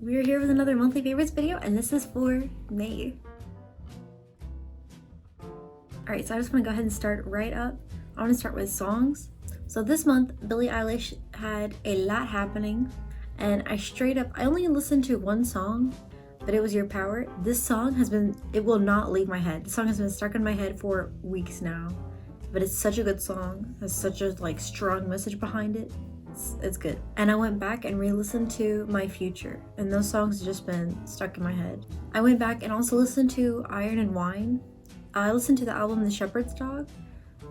we're here with another monthly favorites video, and this is for May. Alright, so I just want to go ahead and start right up. I want to start with songs. So this month, Billie Eilish had a lot happening, and I only listened to one song, but it was Your Power. This song it will not leave my head. The song has been stuck in my head for weeks now, but it's such a good song. It has such a strong message behind it. It's good. And I went back and re-listened to My Future, and those songs have just been stuck in my head. I went back and also listened to Iron and Wine. I listened to the album The Shepherd's Dog.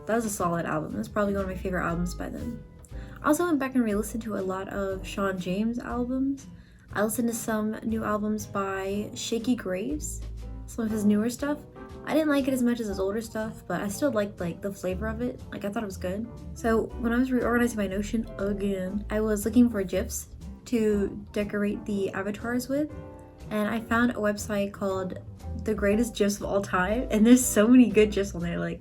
That was a solid album. That's probably one of my favorite albums by them. I also went back and re-listened to a lot of Sean James albums. I listened to some new albums by Shaky Graves, some of his newer stuff. I didn't like it as much as his older stuff, but I still liked the flavor of it. I thought it was good. So when I was reorganizing my Notion again, I was looking for GIFs to decorate the avatars with, and I found a website called The Greatest GIFs of All Time, and there's so many good GIFs on there.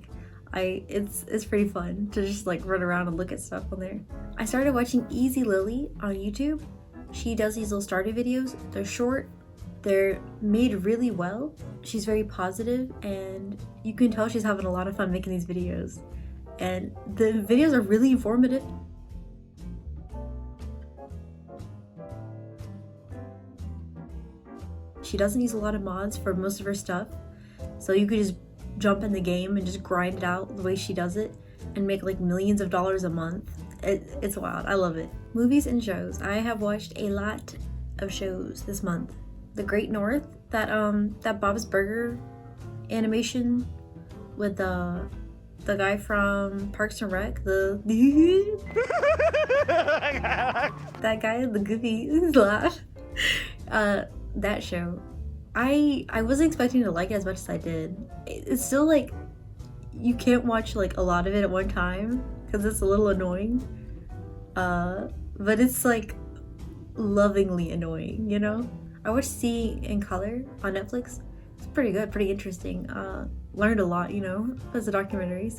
It's pretty fun to just run around and look at stuff on there. I started watching EzLilyy on YouTube. She does these little starter videos. They're short. They're made really well. She's very positive, and you can tell she's having a lot of fun making these videos. And the videos are really informative. She doesn't use a lot of mods for most of her stuff, so you could just jump in the game and just grind it out the way she does it and make millions of dollars a month. It's wild. I love it. Movies and shows. I have watched a lot of shows this month. The Great North, that Bob's Burger animation with the guy from Parks and Rec, that guy, the goofy laugh. That show, I wasn't expecting to like it as much as I did. It's still you can't watch a lot of it at one time because it's a little annoying, but it's lovingly annoying, you know. I watched See in Color on Netflix. It's pretty good, pretty interesting. Learned a lot, you know, as a documentary,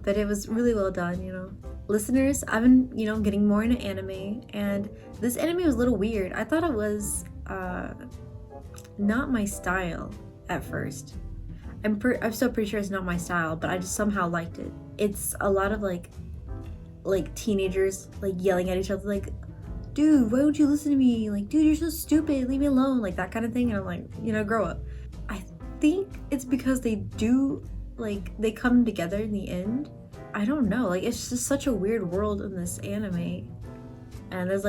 but it was really well done, you know. Listeners, I've been, getting more into anime, and this anime was a little weird. I thought it was not my style at first. I'm still pretty sure it's not my style, but I just somehow liked it. It's a lot of teenagers yelling at each other dude, why don't you listen to me? Dude, you're so stupid, leave me alone, that kind of thing. And I'm grow up. I think it's because they do they come together in the end. I don't know, it's just such a weird world in this anime, and there's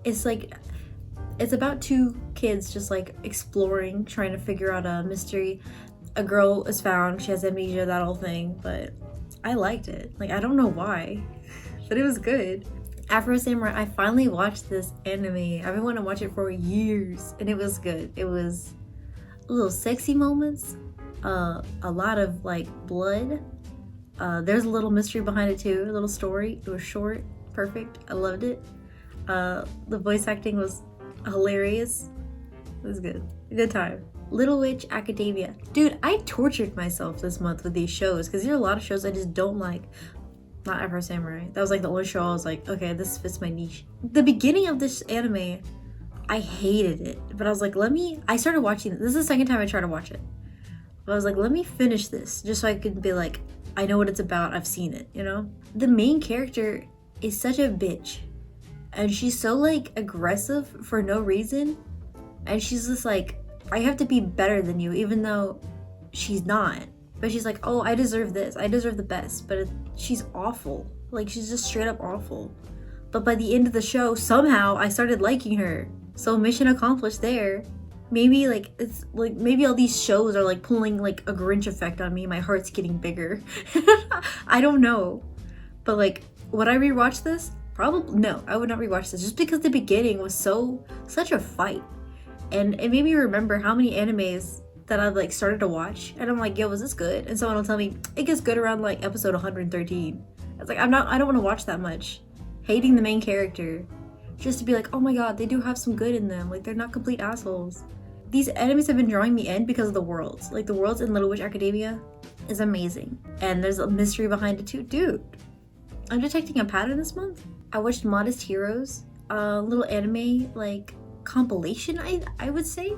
it's about two kids just exploring, trying to figure out a mystery. A girl is found, she has amnesia, that whole thing, but I liked it. I don't know why, but it was good. Afro Samurai, I finally watched this anime. I've been wanting to watch it for years, and it was good. It was a little sexy moments, a lot of blood. There's a little mystery behind it too, a little story. It was short, perfect. I loved it. The voice acting was hilarious. It was good. A good time. Little Witch Academia. Dude, I tortured myself this month with these shows because there are a lot of shows I just don't like. Not Afro Samurai. That was the only show I was okay, this fits my niche. The beginning of this anime, I hated it. But I was I started watching it. This is the second time I tried to watch it. But I was let me finish this just so I could be I know what it's about. I've seen it, you know? The main character is such a bitch. And she's so aggressive for no reason. And she's just I have to be better than you, even though she's not. But she's oh, I deserve this. I deserve the best. But she's awful. She's just straight up awful. But by the end of the show, somehow I started liking her. So mission accomplished there. Maybe it's maybe all these shows are pulling a Grinch effect on me. My heart's getting bigger. I don't know. But would I rewatch this? Probably no. I would not rewatch this just because the beginning was such a fight. And it made me remember how many animes that I've started to watch, and I'm yo, was this good? And someone will tell me it gets good around episode 113. It's I don't want to watch that much. Hating the main character just to be oh my god, they do have some good in them. They're not complete assholes. These enemies have been drawing me in because of the worlds. The worlds in Little Witch Academia is amazing, and there's a mystery behind it too. Dude, I'm detecting a pattern this month. I watched Modest Heroes, a little anime compilation, I would say,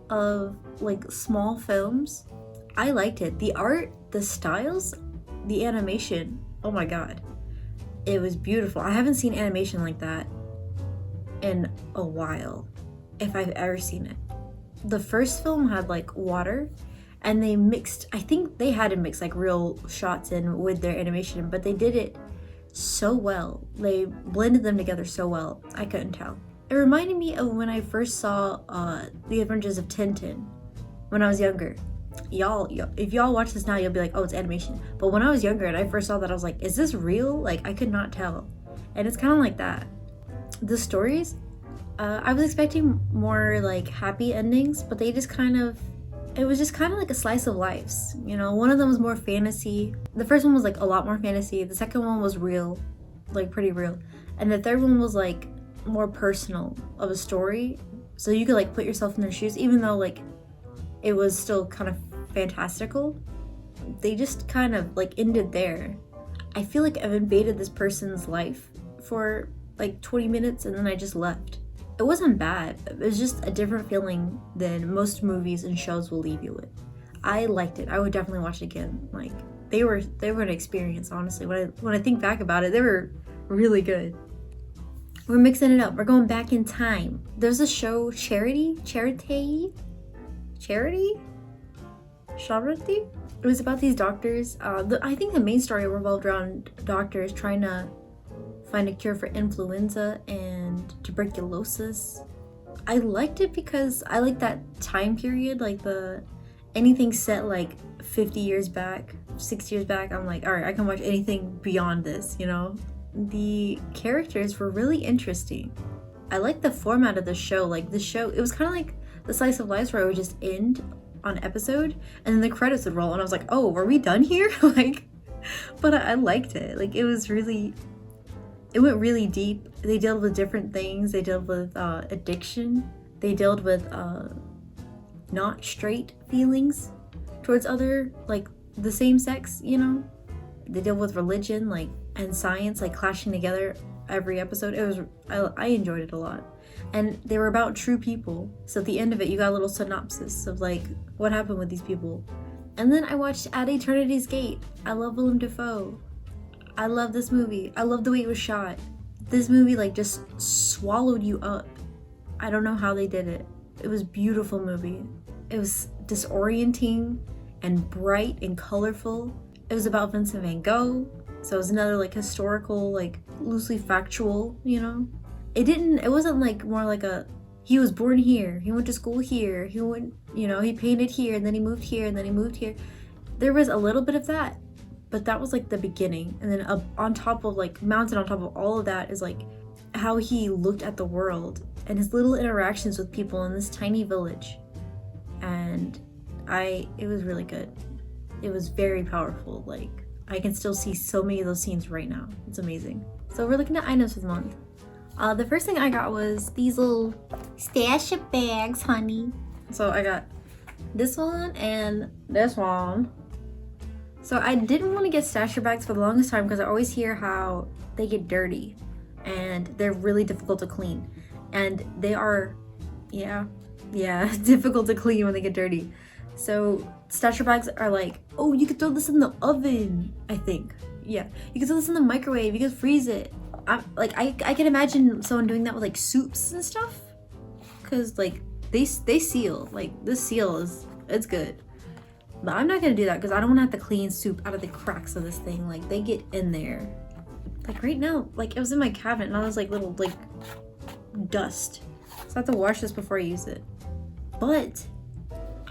of like small films. I liked it. The art, the styles, the animation, oh my god, it was beautiful. I haven't seen animation like that in a while, if I've ever seen it. The first film had like water, and they mixed, I think they had to mix like real shots in with their animation, but they did it so well. They blended them together so well, I couldn't tell. It reminded me of when I first saw The Adventures of Tintin when I was younger. Y'all, if y'all watch this now, you'll be like, oh, it's animation. But when I was younger and I first saw that, I was like, is this real? Like, I could not tell. And it's kind of like that. The stories, I was expecting more like happy endings, but they just kind of, it was just kind of like a slice of lives. You know, one of them was more fantasy. The first one was like a lot more fantasy. The second one was real, like pretty real. And the third one was like more personal of a story. So you could like put yourself in their shoes, even though like it was still kind of fantastical. They just kind of like ended there. I feel like I've invaded this person's life for like 20 minutes and then I just left. It wasn't bad. It was just a different feeling than most movies and shows will leave you with. I liked it. I would definitely watch it again. Like they were an experience, honestly. When I think back about it, they were really good. We're mixing it up. We're going back in time. There's a show, Charity? It was about these doctors. I think the main story revolved around doctors trying to find a cure for influenza and tuberculosis. I liked it because I like that time period, like anything set like 50 years back, 60 years back. I'm like, all right, I can watch anything beyond this, you know? The characters were really interesting. I like the format of the show. Like the show, it was kind of like the slice of life where it would just end on episode and then the credits would roll and I was like, oh, were we done here? Like, but I liked it. Like it went really deep. They dealt with different things. They dealt with addiction. They dealt with not straight feelings towards other, like the same sex, you know? They dealt with religion, like, and science, like clashing together every episode. I enjoyed it a lot. And they were about true people. So at the end of it, you got a little synopsis of like what happened with these people. And then I watched At Eternity's Gate. I love Willem Dafoe. I love this movie. I love the way it was shot. This movie like just swallowed you up. I don't know how they did it. It was a beautiful movie. It was disorienting and bright and colorful. It was about Vincent van Gogh. So it was another like historical, like loosely factual, you know? It wasn't like more like he was born here, he went to school here, he went, you know, he painted here and then he moved here and then he moved here. There was a little bit of that, but that was like the beginning. And then on top of like mounted on top of all of that is like how he looked at the world and his little interactions with people in this tiny village. And it was really good. It was very powerful. Like I can still see so many of those scenes right now. It's amazing. So we're looking at items for the month. The first thing I got was these little stash of bags, honey. So I got this one and this one. So I didn't want to get stasher bags for the longest time because I always hear how they get dirty and they're really difficult to clean. And they are, yeah, difficult to clean when they get dirty. So stasher bags are like, oh, you could throw this in the oven, I think. Yeah, you could throw this in the microwave, you could freeze it. I can imagine someone doing that with like soups and stuff. Cause like they seal, like this seal it's good. But I'm not gonna do that because I don't wanna have to clean soup out of the cracks of this thing. Like they get in there. Like right now, like it was in my cabinet and all this like little like dust. So I have to wash this before I use it. But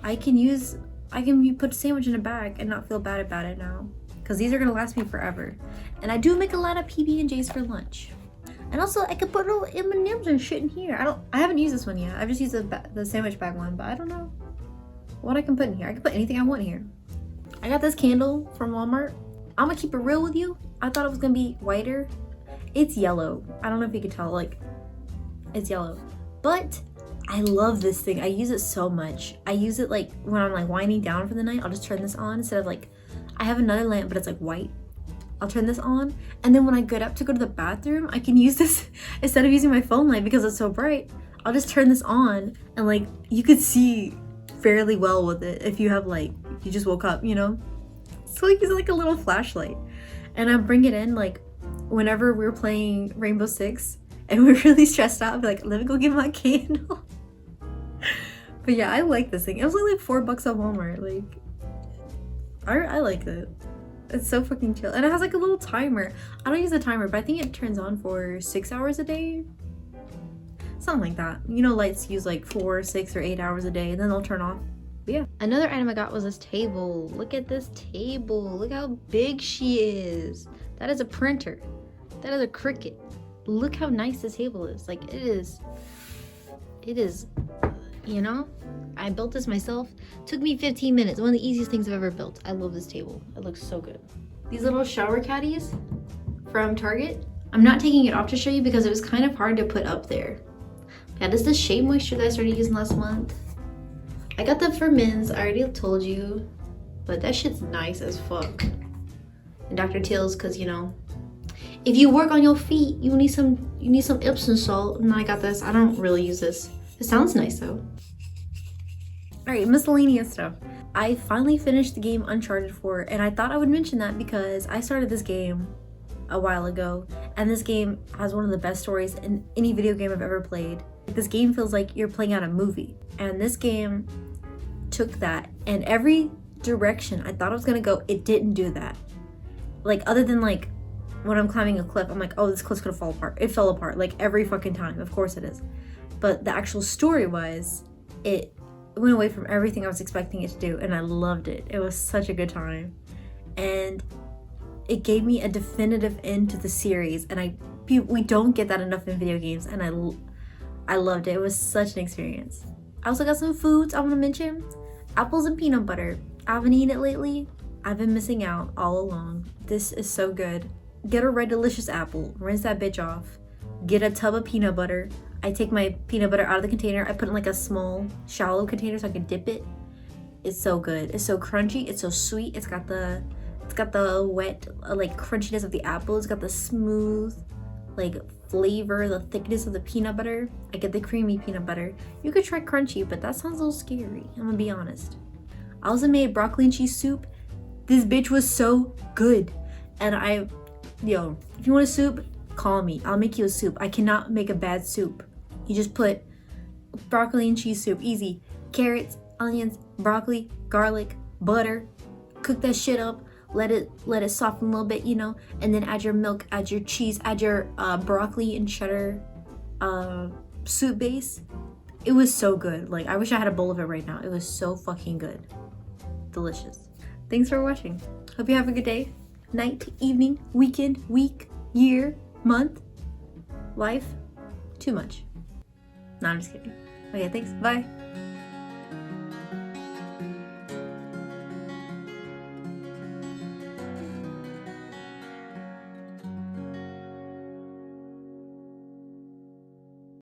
I can put a sandwich in a bag and not feel bad about it now. Because these are gonna last me forever. And I do make a lot of PB&Js for lunch. And also I could put little M&Ms and shit in here. I haven't used this one yet. I've just used the sandwich bag one, but I don't know what I can put in here. I can put anything I want here. I got this candle from Walmart. I'm gonna keep it real with you. I thought it was gonna be whiter. It's yellow. I don't know if you can tell, like, it's yellow. But I love this thing. I use it so much. I use it like when I'm like winding down for the night. I'll just turn this on instead of like, I have another lamp, but it's like white. I'll turn this on, and then when I get up to go to the bathroom, I can use this instead of using my phone light because it's so bright. I'll just turn this on and like you could see fairly well with it if you have like, you just woke up, you know? So like it's like a little flashlight. And I bring it in like whenever we're playing Rainbow Six and we're really stressed out, I'd be like, let me go get my candle. But yeah, I like this thing. It was only like $4 at Walmart. Like, I like it. It's so fucking chill. And it has like a little timer. I don't use a timer, but I think it turns on for 6 hours a day. Something like that. You know, lights use like 4, 6, or 8 hours a day, and then they'll turn off. But yeah. Another item I got was this table. Look at this table. Look how big she is. That is a printer. That is a Cricut. Look how nice this table is. Like, it is, you know? I built this myself. Took me 15 minutes. One of the easiest things I've ever built. I love this table. It looks so good. These little shower caddies from Target. I'm not taking it off to show you because it was kind of hard to put up there. Yeah, this is the Shea Moisture that I started using last month. I got that for men's, I already told you. But that shit's nice as fuck. And Dr. Teal's, cause you know, if you work on your feet, you need some Epsom salt. And I got this. I don't really use this. It sounds nice though. Alright, miscellaneous stuff. I finally finished the game Uncharted 4, and I thought I would mention that because I started this game a while ago, and this game has one of the best stories in any video game I've ever played. This game feels like you're playing out a movie, and this game took that, and every direction I thought I was gonna go, it didn't do that. Like, other than like when I'm climbing a cliff, I'm like, oh, this cliff's gonna fall apart. It fell apart like every fucking time. Of course it is. But the actual story-wise, it went away from everything I was expecting it to do, and I loved it. It was such a good time, and it gave me a definitive end to the series, and we don't get that enough in video games, and I loved it. It was such an experience. I also got some foods I want to mention. Apples and peanut butter. I haven't eaten it lately. I've been missing out all along. This is so good. Get a Red Delicious apple, rinse that bitch off, get a tub of peanut butter. I take my peanut butter out of the container. I put it in like a small, shallow container so I can dip it. It's so good. It's so crunchy. It's so sweet. It's got the wet, like crunchiness of the apple. It's got the smooth, like flavor, the thickness of the peanut butter. I get the creamy peanut butter. You could try crunchy, but that sounds a little scary. I'm gonna be honest. I also made broccoli and cheese soup. This bitch was so good. And if you want a soup, call me. I'll make you a soup. I cannot make a bad soup. You just put broccoli and cheese soup, easy. Carrots, onions, broccoli, garlic, butter. Cook that shit up. Let it soften a little bit, you know, and then add your milk, add your cheese, add your broccoli and cheddar soup base. It was so good. Like, I wish I had a bowl of it right now. It was so fucking good. Delicious. Thanks for watching. Hope you have a good day, night, evening, weekend, week, year, month, life. Too much. No, I'm just kidding. Okay, thanks. Bye.